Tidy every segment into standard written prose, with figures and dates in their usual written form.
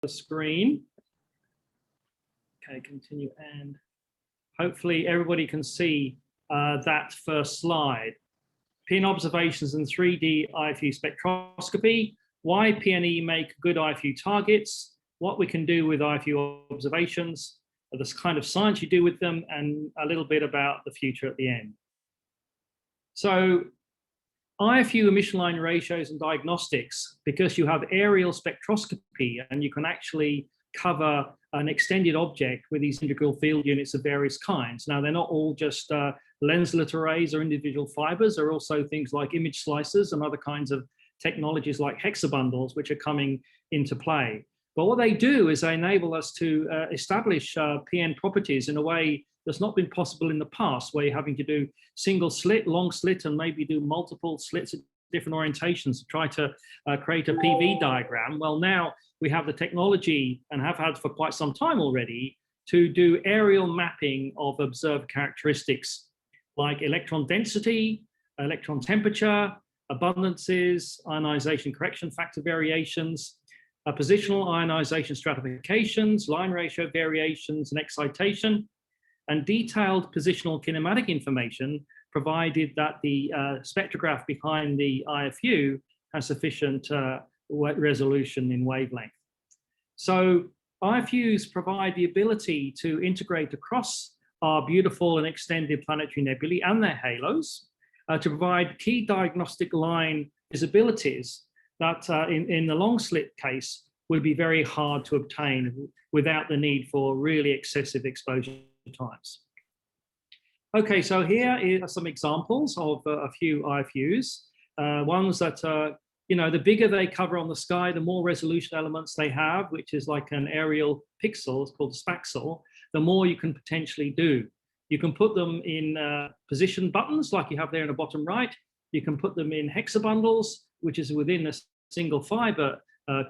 the screen. Okay, continue, and hopefully everybody can see that first slide. PN observations in 3D IFU spectroscopy, why PNE make good IFU targets, what we can do with IFU observations, this kind of science you do with them, and a little bit about the future at the end. So IFU emission line ratios and diagnostics, because you have aerial spectroscopy and you can actually cover an extended object with these integral field units of various kinds. Now, they're not all just lenslet arrays or individual fibers. There are also things like image slicers and other kinds of technologies like hexabundles, which are coming into play. But what they do is they enable us to establish PN properties in a way that's not been possible in the past, where you're having to do single slit, long slit, and maybe do multiple slits at different orientations to try to create a PV diagram. Well, now we have the technology, and have had for quite some time already, to do aerial mapping of observed characteristics like electron density, electron temperature, abundances, ionization correction factor variations, positional ionization stratifications, line ratio variations, and excitation, and detailed positional kinematic information, provided that the spectrograph behind the IFU has sufficient resolution in wavelength. So IFUs provide the ability to integrate across our beautiful and extended planetary nebulae and their halos to provide key diagnostic line visibilities that in the long slit case would be very hard to obtain without the need for really excessive exposure times. Okay, so here are some examples of a few IFUs. Ones that you know, the bigger they cover on the sky, the more resolution elements they have, which is like an aerial pixel, it's called a spaxel, the more you can potentially do. You can put them in position buttons like you have there in the bottom right. You can put them in hexabundles, which is within a single fiber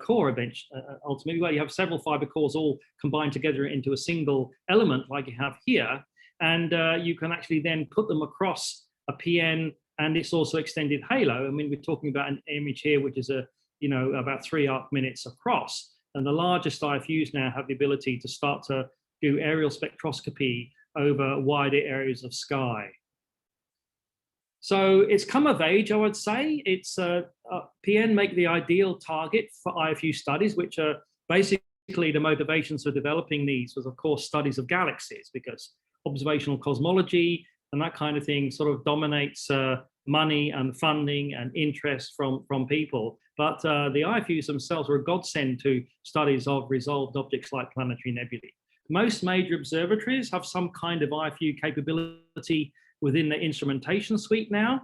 core bench, ultimately, where you have several fiber cores all combined together into a single element like you have here. And you can actually then put them across a PN, and it's also extended halo. I mean, we're talking about an image here, which is about 3 arc minutes across. And the largest IFUs now have the ability to start to do aerial spectroscopy over wider areas of sky. So it's come of age, I would say. It's PN make the ideal target for IFU studies, which are basically the motivations for developing these was, of course, studies of galaxies, because observational cosmology and that kind of thing sort of dominates money and funding and interest from people. But the IFUs themselves are a godsend to studies of resolved objects like planetary nebulae. Most major observatories have some kind of IFU capability within the instrumentation suite now.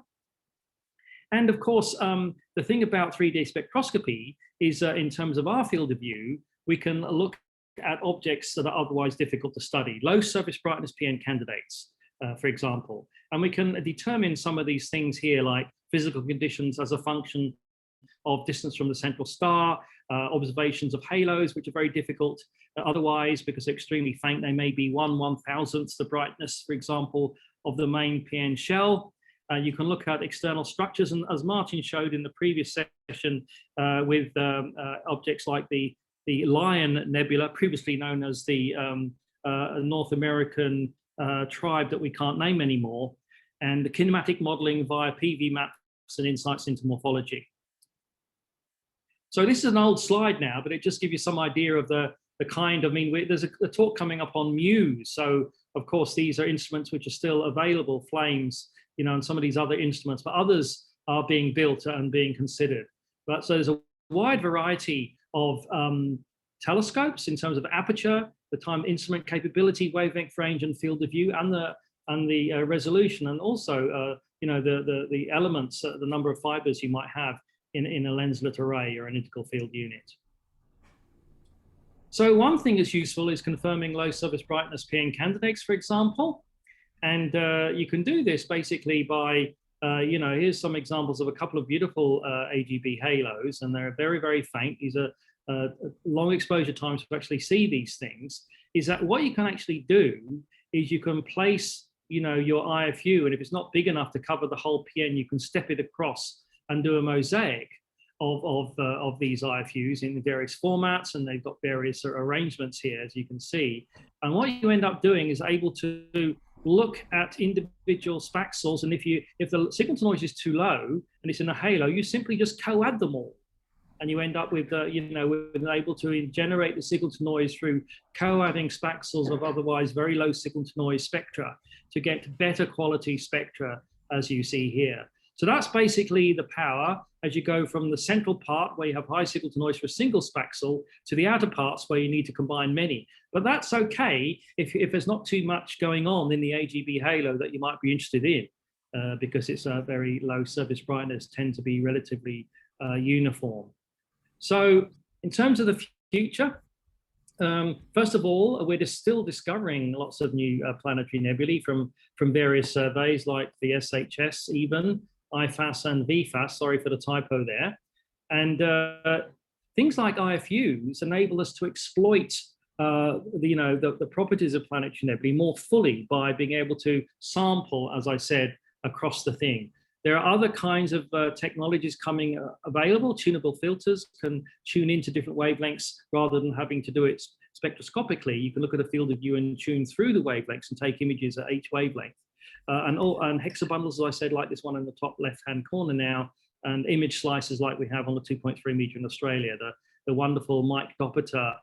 And of course, the thing about 3D spectroscopy is in terms of our field of view, we can look at objects that are otherwise difficult to study. Low surface brightness PN candidates, for example. And we can determine some of these things here, like physical conditions as a function of distance from the central star, observations of halos, which are very difficult otherwise because they're extremely faint. They may be 1/1000th the brightness, for example, of the main PN shell. You can look at external structures, and as Martin showed in the previous session with objects like the Lion Nebula, previously known as the North American tribe that we can't name anymore, and the kinematic modeling via PV maps and insights into morphology. So this is an old slide now, but it just gives you some idea of the kind. I mean, there's a talk coming up on Muse. So of course, these are instruments which are still available, Flames, and some of these other instruments, but others are being built and being considered. But so there's a wide variety of telescopes in terms of aperture, the time instrument capability, wavelength range, and field of view, and the resolution, and also the elements, the number of fibers you might have in a lenslet array or an integral field unit. So one thing that's useful is confirming low surface brightness PN candidates, for example. And you can do this basically by, here's some examples of a couple of beautiful AGB halos, and they're very, very faint. These are long exposure times to actually see these things. Is that what you can actually do is you can place, your IFU, and if it's not big enough to cover the whole PN, you can step it across and do a mosaic of these IFUs in various formats, and they've got various arrangements here, as you can see. And what you end up doing is able to look at individual spaxels, and if the signal to noise is too low and it's in a halo, you simply just co-add them all, and you end up with with able to generate the signal to noise through co-adding spaxels of otherwise very low signal to noise spectra to get better quality spectra, as you see here. So that's basically the power as you go from the central part where you have high signal to noise for a single spaxel to the outer parts where you need to combine many. But that's okay if there's not too much going on in the AGB halo that you might be interested in, because it's a very low surface brightness, tend to be relatively uniform. So in terms of the future, first of all, we're still discovering lots of new planetary nebulae from various surveys like the SHS even, IFAS and VFAS, sorry for the typo there. And things like IFUs enable us to exploit the properties of planetary nebulae more fully by being able to sample, as I said, across the thing. There are other kinds of technologies coming available. Tunable filters can tune into different wavelengths rather than having to do it spectroscopically. You can look at a field of view and tune through the wavelengths and take images at each wavelength. And hexabundles, as I said, like this one in the top left-hand corner now, and image slices like we have on the 2.3 meter in Australia, the wonderful Mike Doppiter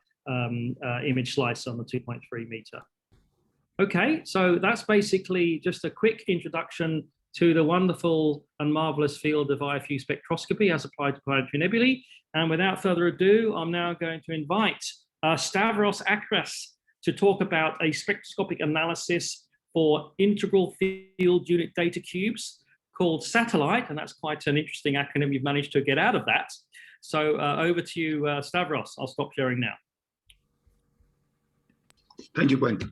image slice on the 2.3 meter. Okay, so that's basically just a quick introduction to the wonderful and marvelous field of IFU spectroscopy as applied to planetary nebulae. And without further ado, I'm now going to invite Stavros Akras to talk about a spectroscopic analysis for integral field unit data cubes called Satellite, and that's quite an interesting acronym you've managed to get out of that. So over to you, Stavros. I'll stop sharing now. Thank you, Quentin.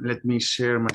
Let me share my